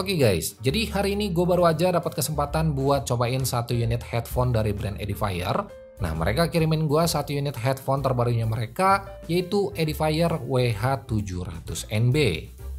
Oke guys, jadi hari ini gue baru aja dapat kesempatan buat cobain satu unit headphone dari brand Edifier. Nah, mereka kirimin gue satu unit headphone terbarunya mereka, yaitu Edifier WH700NB.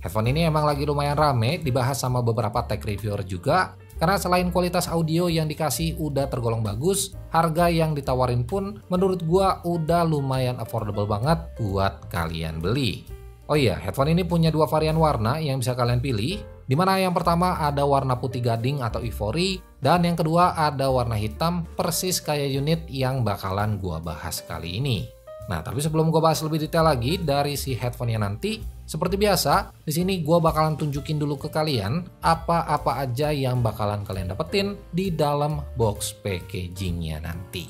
Headphone ini emang lagi lumayan rame, dibahas sama beberapa tech reviewer juga, karena selain kualitas audio yang dikasih udah tergolong bagus, harga yang ditawarin pun menurut gue udah lumayan affordable banget buat kalian beli. Oh iya, headphone ini punya dua varian warna yang bisa kalian pilih, dimana yang pertama ada warna putih gading atau ivory, dan yang kedua ada warna hitam persis kayak unit yang bakalan gua bahas kali ini. Nah, tapi sebelum gua bahas lebih detail lagi dari si headphone-nya nanti, seperti biasa, di sini gua bakalan tunjukin dulu ke kalian apa-apa aja yang bakalan kalian dapetin di dalam box packaging-nya nanti.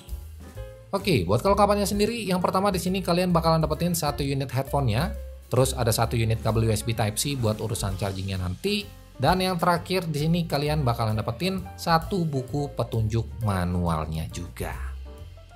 Oke, buat kelengkapannya sendiri, yang pertama di sini kalian bakalan dapetin satu unit headphone-nya. Terus ada satu unit kabel USB Type-C buat urusan chargingnya nanti. Dan yang terakhir di sini kalian bakalan dapetin satu buku petunjuk manualnya juga.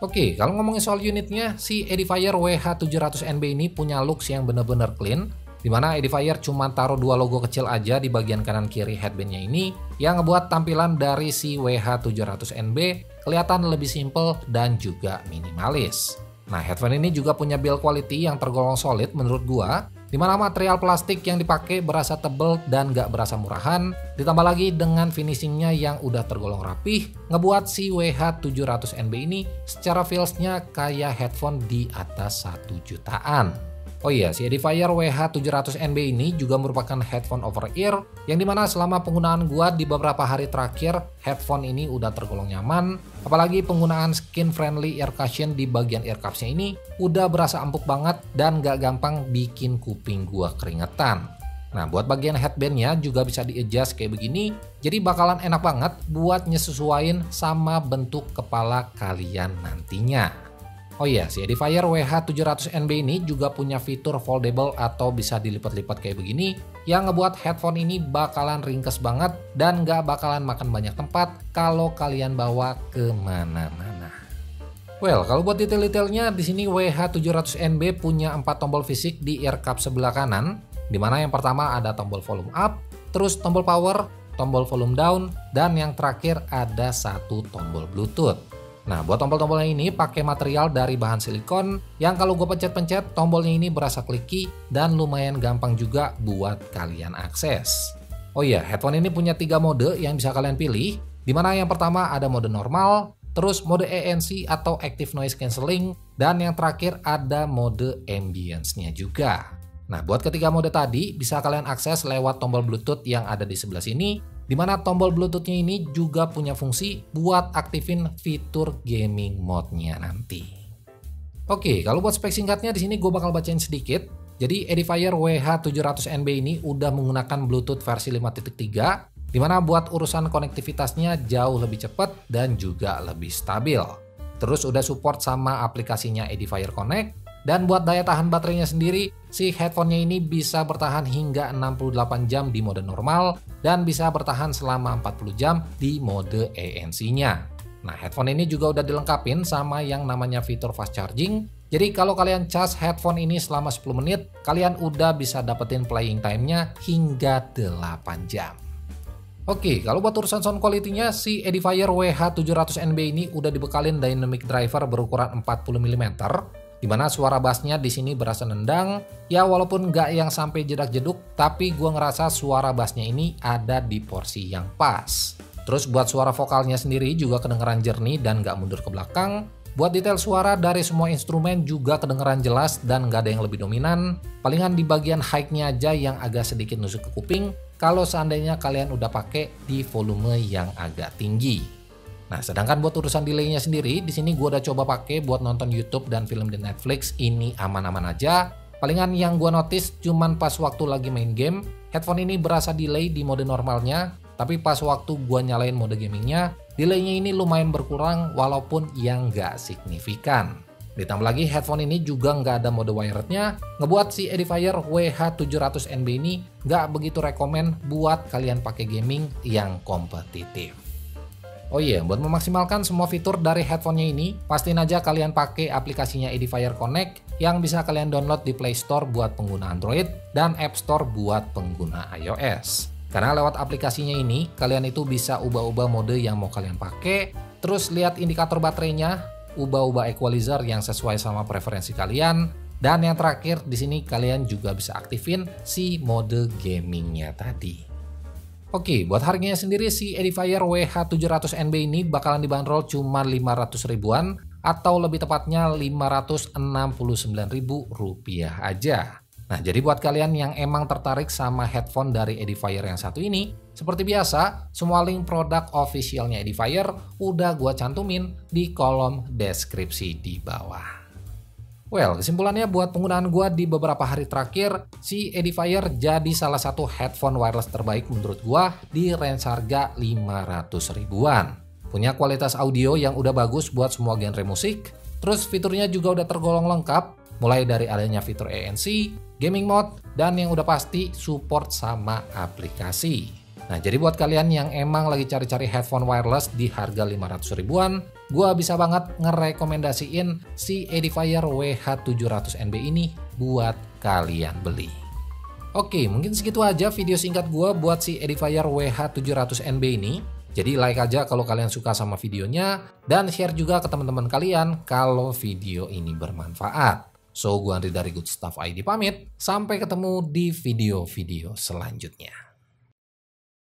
Oke, kalau ngomongin soal unitnya, si Edifier WH700NB ini punya looks yang bener-bener clean. Dimana Edifier cuma taruh dua logo kecil aja di bagian kanan kiri headbandnya ini, yang ngebuat tampilan dari si WH700NB kelihatan lebih simple dan juga minimalis. Nah, headphone ini juga punya build quality yang tergolong solid menurut gua, dimana material plastik yang dipakai berasa tebel dan gak berasa murahan, ditambah lagi dengan finishingnya yang udah tergolong rapih, ngebuat si WH700NB ini secara feelsnya kayak headphone di atas 1 jutaan. Oh iya, si Edifier WH700NB ini juga merupakan headphone over ear, yang dimana selama penggunaan gua di beberapa hari terakhir, headphone ini udah tergolong nyaman, apalagi penggunaan skin friendly ear cushion di bagian ear cups-nya ini udah berasa empuk banget dan gak gampang bikin kuping gua keringetan. Nah, buat bagian headbandnya juga bisa di-adjust kayak begini, jadi bakalan enak banget buat nyesuaiin sama bentuk kepala kalian nantinya. Oh iya, si Edifier WH700NB ini juga punya fitur foldable atau bisa dilipat-lipat kayak begini, yang ngebuat headphone ini bakalan ringkes banget dan gak bakalan makan banyak tempat kalau kalian bawa kemana-mana. Well, kalau buat detail-detailnya di sini WH700NB punya 4 tombol fisik di ear cup sebelah kanan, dimana yang pertama ada tombol volume up, terus tombol power, tombol volume down, dan yang terakhir ada satu tombol Bluetooth. Nah, buat tombol-tombolnya ini pakai material dari bahan silikon yang kalau gue pencet-pencet tombolnya ini berasa kliki dan lumayan gampang juga buat kalian akses. Oh iya, headphone ini punya 3 mode yang bisa kalian pilih, dimana yang pertama ada mode normal, terus mode ANC atau Active Noise Cancelling, dan yang terakhir ada mode ambience-nya juga. Nah, buat ketiga mode tadi bisa kalian akses lewat tombol Bluetooth yang ada di sebelah sini, dimana tombol Bluetooth-nya ini juga punya fungsi buat aktifin fitur gaming mode-nya nanti. Oke, kalau buat spek singkatnya di sini gue bakal bacain sedikit. Jadi Edifier WH700NB ini udah menggunakan Bluetooth versi 5.3, dimana buat urusan konektivitasnya jauh lebih cepat dan juga lebih stabil. Terus udah support sama aplikasinya Edifier Connect. Dan buat daya tahan baterainya sendiri, si headphone-nya ini bisa bertahan hingga 68 jam di mode normal dan bisa bertahan selama 40 jam di mode ANC-nya. Nah, headphone ini juga udah dilengkapin sama yang namanya fitur fast charging. Jadi kalau kalian cas headphone ini selama 10 menit, kalian udah bisa dapetin playing time-nya hingga 8 jam. Oke, kalau buat urusan sound quality-nya, si Edifier WH700NB ini udah dibekalin dynamic driver berukuran 40 mm. Dimana suara bassnya di sini berasa nendang, ya walaupun nggak yang sampai jedak-jeduk, tapi gua ngerasa suara bassnya ini ada di porsi yang pas. Terus buat suara vokalnya sendiri juga kedengeran jernih dan nggak mundur ke belakang. Buat detail suara dari semua instrumen juga kedengeran jelas dan nggak ada yang lebih dominan. Palingan di bagian high-nya aja yang agak sedikit nusuk ke kuping, kalau seandainya kalian udah pakai di volume yang agak tinggi. Nah, sedangkan buat urusan delay-nya sendiri, di sini gue udah coba pakai buat nonton YouTube dan film di Netflix, ini aman-aman aja. Palingan yang gue notice cuman pas waktu lagi main game, headphone ini berasa delay di mode normalnya, tapi pas waktu gue nyalain mode gamingnya, delay-nya ini lumayan berkurang walaupun yang nggak signifikan. Ditambah lagi headphone ini juga nggak ada mode wired-nya, ngebuat si Edifier WH700NB ini nggak begitu rekomen buat kalian pakai gaming yang kompetitif. Oh iya, buat memaksimalkan semua fitur dari headphone-nya ini, pastiin aja kalian pakai aplikasinya Edifier Connect yang bisa kalian download di Play Store buat pengguna Android dan App Store buat pengguna iOS. Karena lewat aplikasinya ini, kalian itu bisa ubah-ubah mode yang mau kalian pakai, terus lihat indikator baterainya, ubah-ubah equalizer yang sesuai sama preferensi kalian, dan yang terakhir di sini kalian juga bisa aktifin si mode gamingnya tadi. Oke, buat harganya sendiri si Edifier WH700NB ini bakalan dibanderol cuma 500 ribuan atau lebih tepatnya Rp569.000 aja. Nah, jadi buat kalian yang emang tertarik sama headphone dari Edifier yang satu ini, seperti biasa, semua link produk officialnya Edifier udah gua cantumin di kolom deskripsi di bawah. Well, kesimpulannya buat penggunaan gua di beberapa hari terakhir, si Edifier jadi salah satu headphone wireless terbaik menurut gua di range harga 500 ribuan. Punya kualitas audio yang udah bagus buat semua genre musik, terus fiturnya juga udah tergolong lengkap, mulai dari adanya fitur ANC, gaming mode, dan yang udah pasti support sama aplikasi. Nah, jadi buat kalian yang emang lagi cari-cari headphone wireless di harga 500 ribuan, gua bisa banget ngerekomendasiin si Edifier WH700NB ini buat kalian beli. Oke, mungkin segitu aja video singkat gua buat si Edifier WH700NB ini. Jadi like aja kalau kalian suka sama videonya, dan share juga ke teman-teman kalian kalau video ini bermanfaat. So, gua Andri dari Good Stuff ID pamit. Sampai ketemu di video-video selanjutnya.